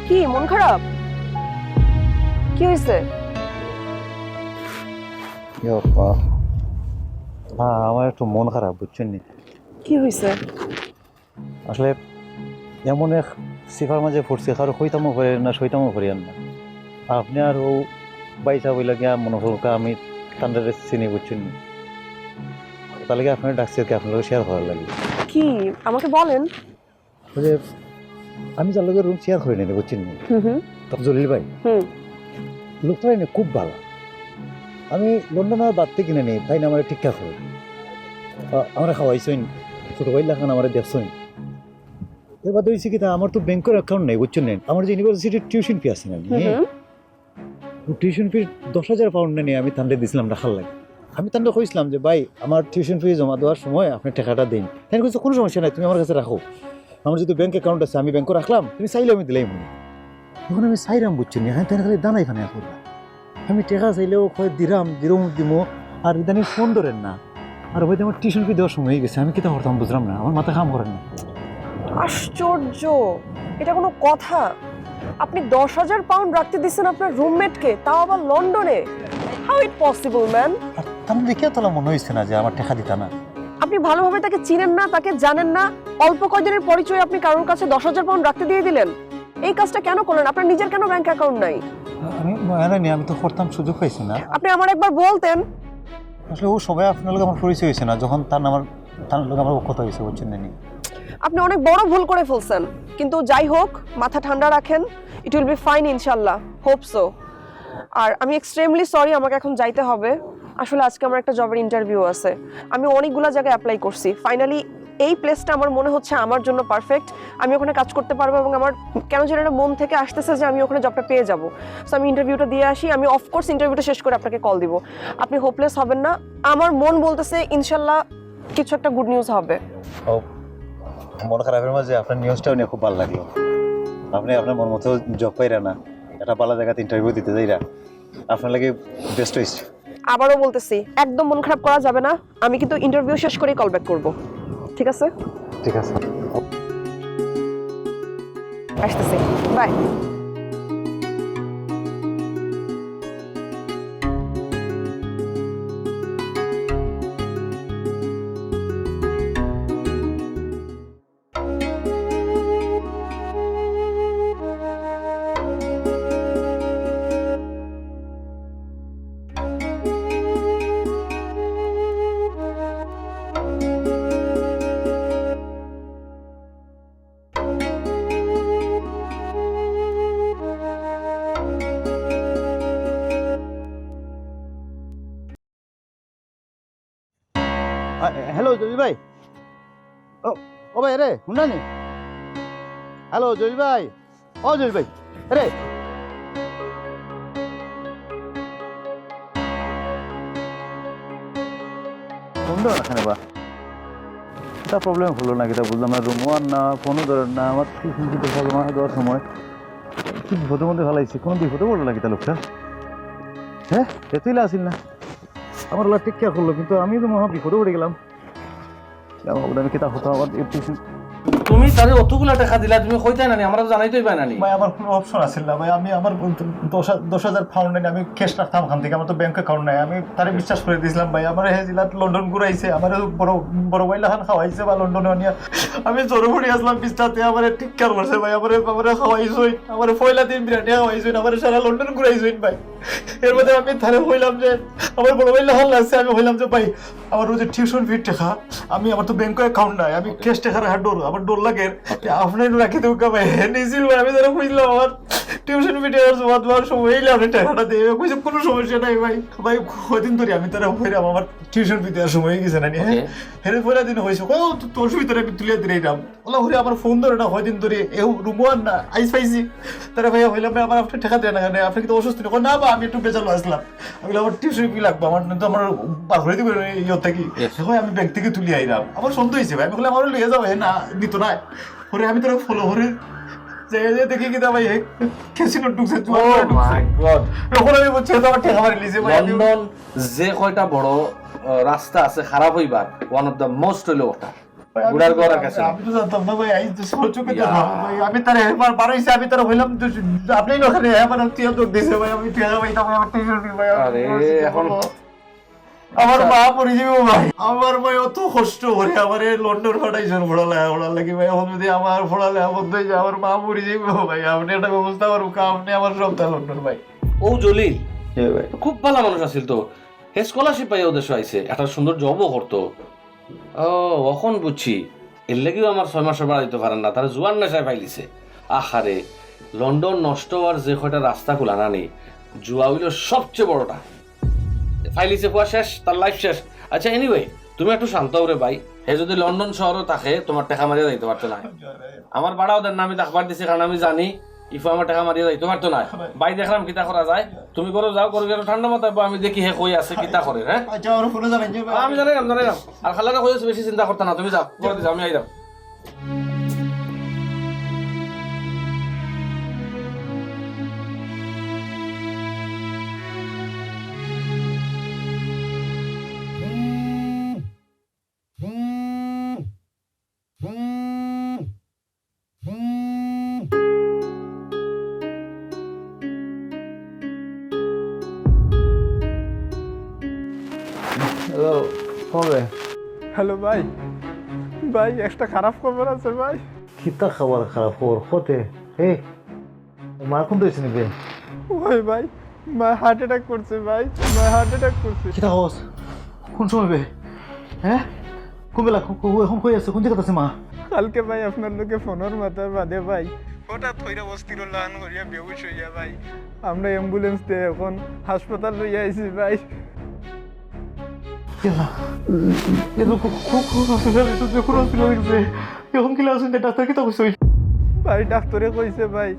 কি মন খারাপ? কি হয়েছে? আমার একটু মন খারাপ, বুঝছেন নি? কি হয়েছে? আসলে এমন এক সিফার মাঝে পড়ছে, কারো হইতামও পারে না সইতামও পারি না। আপনি আর ও বাইসা বইলা গিয়া মনে হলকা আমি তান্ডারে চিনি, বুঝছেন নি? তাহলে কি আপনার ডাকছে কি আপনার শেয়ার করার লাগে? কি আমাকে বলেন। ওই যে আমি যার লোকের রুম শেয়ার করে নিই, বুঝছেন নি? তখন জলিল ভাই লোকটা এনে খুব ভালো। আমি লন্ডন আর বাড়তে কিনে নিই, তাই না আমার ঠিকঠাক করে আমরা খাওয়াইছইন, ছোটো ভাই লাখান আমার দেখছইন। এবার হয়েছে কি, আমার তো ব্যাংকের অ্যাকাউন্ট নেই, বুঝছেন নেই? আমার যে ইউনিভার্সিটির টিউশন ফি আছে না, টিউশন ফি 10,000 পাউন্ড নিয়ে আমি তান্ডে দিয়েছিলাম রাখার লাগে। আমি তান্ডে কইছিলাম যে ভাই আমার টিউশন ফি জমা দেওয়ার সময় আপনি টাকাটা দিন। তাই কইছে কোনো সমস্যা নাই, তুমি আমার কাছে রাখো, আমার যেহেতু ব্যাংক অ্যাকাউন্ট আছে আমি ব্যাংকে রাখলাম, তুমি চাইলে আমি দিলাই মনে। তখন আমি চাইলাম, বুঝছেন নি? হ্যাঁ, তাই খালি দানাই খানে করলাম। আমি টাকা চাইলেও কয় দিরাম দিমো, আর ইদানি ফোন ধরেন না। আর হয়তো আমার টিউশন ফি দেওয়ার সময় হয়ে গেছে, আমি কিতা করতাম বুঝলাম না, আমার মাথা কাম করেন না। আশ্চর্য, এটা কোনো কথা? আপনি 10,000 পাউন্ড রাখতে দিচ্ছেন আপনার রুমমেটকে, তাও আবার লন্ডনে? How it possible man? আর তার দেখে তোলা মনে হয়েছে না যে আমার টাকা দিতা না। আপনি ভালোভাবে তাকে চিনেন না, তাকে জানেন না, অল্প কয়দিনের পরিচয় আপনি কারোর কাছে 10,000 পাউন্ড রাখতে দিয়ে দিলেন। এই কাজটা কেন করলেন? আপনার নিজের কেন ব্যাংক অ্যাকাউন্ট নাই? আমি তো করতাম, সুযোগ পাইছি না। আপনি আমার একবার বলতেন। আসলে ও সবাই আপনার লোক আমার পরিচয় হয়েছে না, যখন তার লোক আমার কথা হয়েছে, বুঝছেন না? আপনি অনেক বড় ভুল করে ফেলছেন, কিন্তু যাই হোক মাথা ঠান্ডা রাখেন, ইট উইল বি ফাইন ইনশাআল্লাহ, হোপ সো। আর আমি এক্সট্রিমলি সরি, আমাকে এখন যাইতে হবে। আসলে আজকে আমার একটা জবের ইন্টারভিউ আছে, আমি অনেকগুলো জায়গায় অ্যাপ্লাই করছি, ফাইনালি এই প্লেসটা আমার মনে হচ্ছে আমার জন্য পারফেক্ট, আমি ওখানে কাজ করতে পারবো এবং আমার কেন যেন এটা মন থেকে আসতেছে যে আমি ওখানে জবটা পেয়ে যাব। সো আমি ইন্টারভিউটা দিয়ে আসি, আমি অফকোর্স ইন্টারভিউটা শেষ করে আপনাকে কল দিব। আপনি হোপলেস হবেন না, আমার মন বলতেছে ইনশাল্লাহ কিছু একটা গুড নিউজ হবে। মন খারাপের মাঝে আপনার নিউজটাও নিয়ে খুব ভালো লাগলো। আপনি আপনার মন মতো জব পাইরা না, একটা ভালো জায়গাতে ইন্টারভিউ দিতে যাইরা, আপনার লাগে বেস্ট হয়েছে। আবারও বলতেছি, একদম মন খারাপ করা যাবে না, আমি কিন্তু ইন্টারভিউ শেষ করেই কল ব্যাক করবো, ঠিক আছে? ঠিক আছে, আসতেছি, বাই। হ্যালো জবি ভাই। ও ভাই রে, শুনা নি? হ্যালো জবি ভাই, ও জবি ভাই রে। ফোন ধরে না বা এটা প্রবলেম হলো না, কিতা বুঝলাম না। রুমও আর না, ফোনও ধরেন না, আমার টিউশন ফি জমা দেওয়ার সময় কি বিপদের মধ্যে ফেলাইছি। কোনো বিপদে পড়লো না কিতা লোকটা? হ্যাঁ, এতইলা আসিল না, আমার ওলা টেক কেয়ার করলো, কিন্তু আমি তো মহা বিপদে পড়ে গেলাম। আমি কিতা হতো আমার টিউশন। তুমি তারে অতগুলা টাকা দিলা, তুমি কইতাই নানি, আমরা তো জানাইতেই পাই নানি। ভাই আমার কোনো অপশন আছে না ভাই, আমি আমার 10,000 পাউন্ড নেই, আমি ক্যাশ রাখতাম ওখান থেকে, আমার তো ব্যাংক অ্যাকাউন্ট নাই। আমি তারে বিশ্বাস করে দিয়েছিলাম ভাই, আমার হেজিলাত লন্ডন ঘুরাইছে, আমার বড় ভাই লাখান খাওয়াইছে বা লন্ডনে নিয়ে আমি জোরে পড়ে আসলাম বিছনাতে, আমার ঠিক কার করছে ভাই, আমার খাওয়াইছই, আমার পয়লা দিন বিরিয়ানি খাওয়াইছই, আমার সারা লন্ডন ঘুরাইছই ভাই। এর মধ্যে আমি তারে হইলাম যে আমার বড় ভাই লাখান লাগছে, আমি হইলাম যে ভাই আমার ওই যে টিউশন ফির টাকা, আমি আমার তো ব্যাংক অ্যাকাউন্ট নাই, আমি ক্যাশ টাকা রাখার ডোর, আমার ডোর লাগে আপনার রাখি দেবো ভাই। নিয়েছিল ভাই, আমি যারা বুঝলাম আমার টিউশন ফি জমা দেওয়ার সময় এলে আপনি টাকাটা দেবে, বুঝছি কোনো সমস্যা নাই ভাই। ভাই কদিন ধরে আমি তারা হইলাম, আমার টিউশন ফি দেওয়ার সময় হয়ে গেছে না, হ্যাঁ হেরে পয়লা দিন হয়েছে, তোর সুবিধাটা আমি তুলে দিলাম, ওলা হলে আমার ফোন ধরে না, কদিন ধরে এও রুমো আর না আইস পাইছি। তারা ভাইয়া হইলাম ভাই আমার আপনার টাকা দেয় না, আপনি কিন্তু অসুস্থ না বা আমি একটু বেচালো আসলাম, আমি আমার টিউশন ফি লাগবে, আমার তো আমার বার হয়ে দিবে ইয়ে থাকি, ভাই আমি ব্যাংক থেকে তুলে আইলাম, আমার সন্দেহ হয়েছে ভাই, আমি বলে আমার লিয়ে যাবো না নিত না ওরে, আমি তোরা ফলো করে দেখি কি ভাই ক্যাসিনো ঢুকছে, তখন আমি বলছি আমার টাকা মারি লিছে ভাই। লন্ডন যে কয়টা বড় রাস্তা আছে খারাপ হইবার, ওয়ান অফ দ্য মোস্ট হইল ওটা, ভাই, আমি বুড়ার তো- ঘরের কাছে। আমি তো জানতাম না ভাই, এই তো চোখে দেখলাম ভাই, আমি তার একবার বাড়াইছি, আমি তার হইলাম তো, আপনি ওখানে আমার টিয়া দৌড় দিছে ভাই, আমি টিয়া ভাই তখন আমার টিউশন ভাই, আরে, এখন- আমার মা পড়ে যাবো ভাই, আমার ভাই অত কষ্ট করে আমার লন্ডন পাঠাইছেন পড়ালেখা লাগি ভাই, এখন যদি আমার পড়ালেখা বন্ধ হয়ে যায় আমার মা পড়ে যাবো ভাই, আপনি একটা ব্যবস্থা করুন, আপনি আমার সপ্তাহ লন্ডন ভাই। ও জলিল ভাই খুব ভালো মানুষ আছিল তো, হে স্কলারশিপ পাই ওদেশ আইছে, একটা সুন্দর জবও করতো। ও এখন বুঝছি, এর লেগেও আমার 6 মাসের বাড়া দিতে পারেন না, তারা জুয়ান নেশায় পাইলিছে। আহারে, লন্ডন নষ্ট হওয়ার যে কয়টা রাস্তা খোলা না নেই, জুয়া হইল সবচেয়ে বড়টা। ফাইলিছে পুয়া শেষ, তার লাইফ শেষ। আচ্ছা এনিওয়ে, তুমি একটু শান্ত হরে ভাই, হে যদি লন্ডন শহরও থাকে তোমার টাকা মারিয়া যাইতে পারতো না। আমার বাড়া ওদের নামে দেখবার দিছে, কারণ আমি জানি ইফা আমার টাকা মারিয়া যাইতে পারতো না। ভাই দেখলাম কিতা করা যায়, তুমি করো যাও, করো গেলো ঠান্ডা মাথায়, আমি দেখি হে কই আছে কিতা করে। হ্যাঁ আচ্ছা আমার ফোনে জানাই যে ভাই, আমি জানাইলাম। আর খালাটা কই আছে বেশি চিন্তা করতে না, তুমি যাও করে দিছো, আমি আইলাম। হ্যালো কবে হ্যালো ভাই, ভাই একটা খারাপ খবর আছে ভাই। কিতা খাবার খারাপ খবর হতে এ মার কোন দিয়েছে নিবে ওই ভাই, মা হার্ট অ্যাটাক করছে ভাই, মা হার্ট অ্যাটাক করছে। কিতা খবর কোন সময় বে হ্যাঁ কোন বেলা এখন কই আছে কোন জায়গাতে আছে মা কালকে ভাই আপনার লোকে ফোনের মাথায় বাদে ভাই হঠাৎ হইরা অস্থির লান করিয়া বেহুশ হইয়া ভাই, আমরা অ্যাম্বুলেন্স দিয়ে এখন হাসপাতাল লইয়া আইছি ভাই। এখন কিলা আছেন ডাক্তার কিতা কইছে ভাই ডাক্তারে কইছে ভাই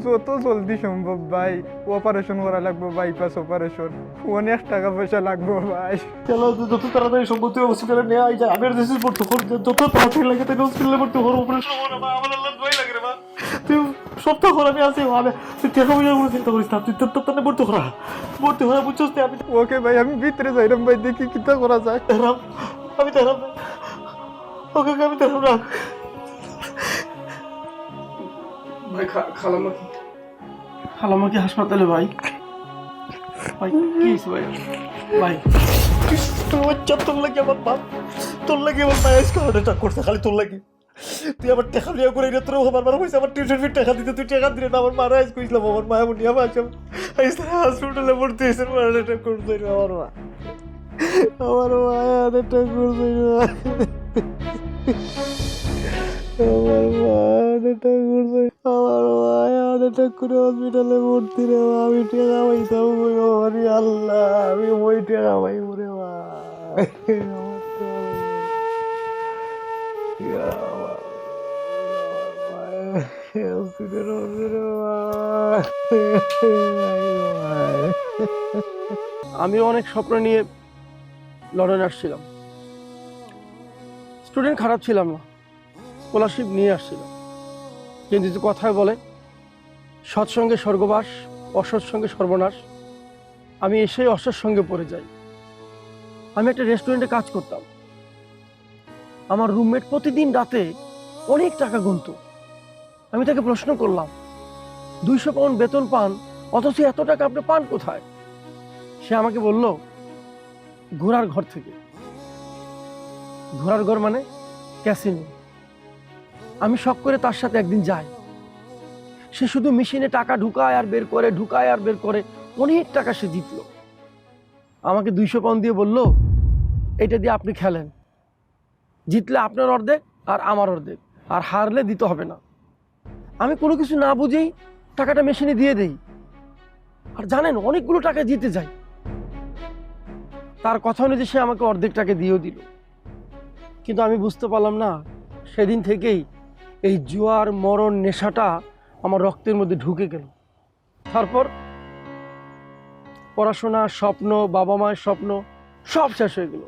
যত জলদি সম্ভব ভাই অপারেশন করা লাগবে, বাইপাস অপারেশন, অনেক টাকা পয়সা লাগবে ভাই। চলো যত তাড়াতাড়ি সম্ভব তুই হসপিটালে নিয়ে আই যা আমি দেশে ভর্তি কর যত তাড়াতাড়ি লাগে তাই হসপিটালে ভর্তি কর অপারেশন করে মা আমার আল্লাহ দোয়াই লাগে রে মা তুই সপ্তাহ করে আমি আছি আমি তুই টাকা পয়সা কোনো চিন্তা করিস না তুই তোর ভর্তি করা বুঝছিস তুই আমি ওকে ভাই, আমি ভিতরে যাইলাম ভাই, দেখি কিতা করা যায়। তেরাম আমি তেরাম ওকে আমি তেরাম রাখ ভাই খালামা কি হাসপাতালে ভাই? ভাই কি হয়েছে ভাই? ভাই বাচ্চা তোর লাগে আমার বাপ তোর লাগে আমার মায়ের আজকে হার্ট অ্যাটাক করছে খালি তোর লাগে তুই আমার টাকা লিয়া করে রে তোর আমার মারা হয়েছে আমার টিউশন ফি টাকা দিতে তুই টাকা দিলে না আমার মারা আজ কইছিলাম আমার মায়া মুনিয়া বাঁচা হসপিটালে ভর্তি হয়েছে হার্ট অ্যাটাক করছে আমার মা হার্ট অ্যাটাক করছে আমার মা হার্ট অ্যাটাক করছে আমার মা হার্ট অ্যাটাক করে হসপিটালে ভর্তি রে আমি টাকা পাইতাম ওরে আল্লাহ আমি ওই টাকা পাইব রে মা আমি অনেক স্বপ্ন নিয়ে লন্ডনে আসছিলাম। স্টুডেন্ট খারাপ ছিলাম না, স্কলারশিপ নিয়ে আসছিলাম। কিন্তু যে কথায় বলে সৎসঙ্গে স্বর্গবাস, অসৎসঙ্গে সর্বনাশ, আমি এসেই অসৎ সঙ্গে পড়ে যাই। আমি একটা রেস্টুরেন্টে কাজ করতাম। আমার রুমমেট প্রতিদিন রাতে অনেক টাকা গুনতো। আমি তাকে প্রশ্ন করলাম, 200 পাউন্ড বেতন পান, অথচ এত টাকা আপনি পান কোথায়? সে আমাকে বলল, ঘোড়ার ঘর থেকে। ঘোড়ার ঘর মানে ক্যাসিনো। আমি শখ করে তার সাথে একদিন যাই। সে শুধু মেশিনে টাকা ঢুকায় আর বের করে, ঢুকায় আর বের করে, অনেক টাকা সে জিতল। আমাকে 200 পাউন্ড দিয়ে বলল, এটা দিয়ে আপনি খেলেন, জিতলে আপনার অর্ধেক আর আমার অর্ধেক, আর হারলে দিতে হবে না। আমি কোনো কিছু না বুঝেই টাকাটা মেশিনে দিয়ে দেই, আর জানেন অনেকগুলো টাকা জিতে যাই। তার কথা অনুযায়ী সে আমাকে অর্ধেক টাকা দিয়েও দিল। কিন্তু আমি বুঝতে পারলাম না, সেদিন থেকেই এই জুয়ার মরণ নেশাটা আমার রক্তের মধ্যে ঢুকে গেল। তারপর পড়াশোনা, স্বপ্ন, বাবা মায়ের স্বপ্ন সব শেষ হয়ে গেল।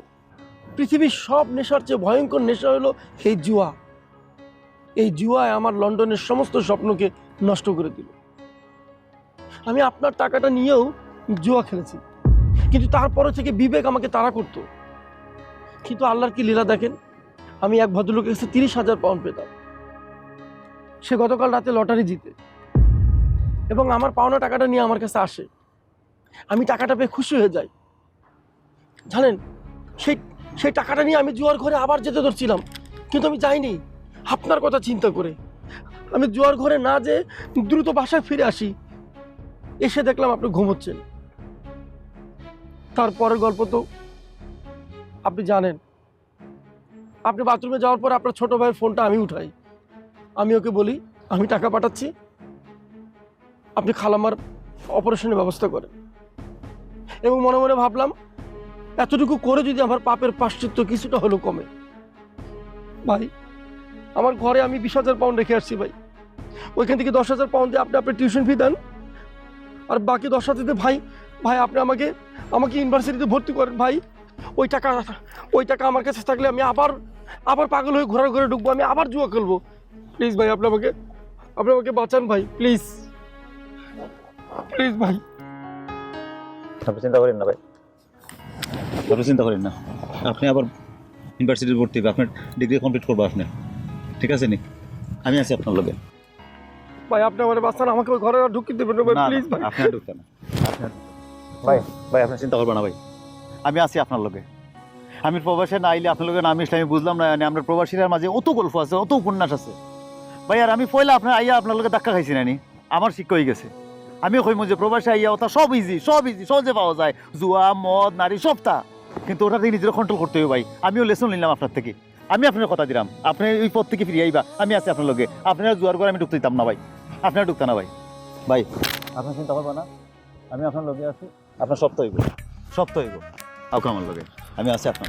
পৃথিবীর সব নেশার চেয়ে ভয়ঙ্কর নেশা হলো এই জুয়া। এই জুয়ায় আমার লন্ডনের সমস্ত স্বপ্নকে নষ্ট করে দিল। আমি আপনার টাকাটা নিয়েও জুয়া খেলেছি, কিন্তু তারপরে থেকে বিবেক আমাকে তাড়া করতো। কিন্তু আল্লাহর কি লীলা দেখেন, আমি এক ভদ্রলোকের কাছে 30,000 পাউন্ড পেতাম। সে গতকাল রাতে লটারি জিতে এবং আমার পাওনা টাকাটা নিয়ে আমার কাছে আসে। আমি টাকাটা পেয়ে খুশি হয়ে যাই। জানেন, সেই টাকাটা নিয়ে আমি জুয়ার ঘরে আবার যেতে ধরছিলাম, কিন্তু আমি যাইনি আপনার কথা চিন্তা করে। আমি জুয়ার ঘরে না যেয়ে দ্রুত বাসায় ফিরে আসি। এসে দেখলাম আপনি ঘুমোচ্ছেন। তারপরের গল্প তো আপনি জানেন। আপনি বাথরুমে যাওয়ার পর আপনার ছোট ভাইয়ের ফোনটা আমি উঠাই। আমি ওকে বলি আমি টাকা পাঠাচ্ছি, আপনি খালাম্মার অপারেশনের ব্যবস্থা করেন। এবং মনে মনে ভাবলাম এতটুকু করে যদি আমার পাপের প্রায়শ্চিত্ত কিছুটা হলেও কমে। ভাই, আমার ঘরে আমি 20,000 পাউন্ড রেখে আসছি ভাই। ওইখান থেকে 10,000 পাউন্ড দিয়ে আপনি আপনার টিউশন ফি দেন, আর বাকি 10,000 দিয়ে ভাই আপনি আমাকে ইউনিভার্সিটিতে ভর্তি করেন ভাই। ওই টাকা আমার কাছে থাকলে আমি আবার পাগল হয়ে ঘোরার ঘরে ঢুকবো, আমি আবার জুয়া খেলবো। প্লিজ ভাই, আপনি আমাকে বাঁচান ভাই, প্লিজ ভাই। আপনি চিন্তা করেন না ভাই, আপনি চিন্তা করেন না। আপনি আবার ইউনিভার্সিটিতে ভর্তি হবে, আপনার ডিগ্রি কমপ্লিট করবো আপনি, ঠিক আছে নি? আমি আছি আপনার লগে। ভাই আপনি আমার বাঁচান, আমাকে ওই ঘরে ঢুকিয়ে দেবেন না ভাই, প্লিজ ভাই। আপনি আর ঢুকতেন না ভাই, আপনি চিন্তা করবেন না ভাই, আমি আছি আপনার লগে। আমি প্রবাসে না আইলে আপনার লগে না আমি আমি বুঝলাম না, আমরা প্রবাসীদের মাঝে অত গল্প আছে, অত উপন্যাস আছে ভাই। আর আমি পয়লা আপনার লগে ধাক্কা খাইছি নানি, আমার শিক্ষা হয়ে গেছে। আমিও কইম যে প্রবাসে আইয়া ওটা সব ইজি সহজে পাওয়া যায়, জুয়া মদ নারী সবটা, কিন্তু ওটা থেকে নিজেরা কন্ট্রোল করতে হবে ভাই। আমিও লেসন নিলাম আপনার থেকে, আমি আপনার কথা দিলাম, আপনি ওই পথ থেকে ফিরে আইবা, আমি আছি আপনার লগে। আপনারা জুয়ার করে আমি ঢুকতে দিতাম না ভাই, আপনারা ঢুকতে না ভাই। আপনার চিন্তা করবা না, আমি আপনার লগে আছি, আপনার সব তো হইব, আউকা আমার লগে, আমি আছি আপনার।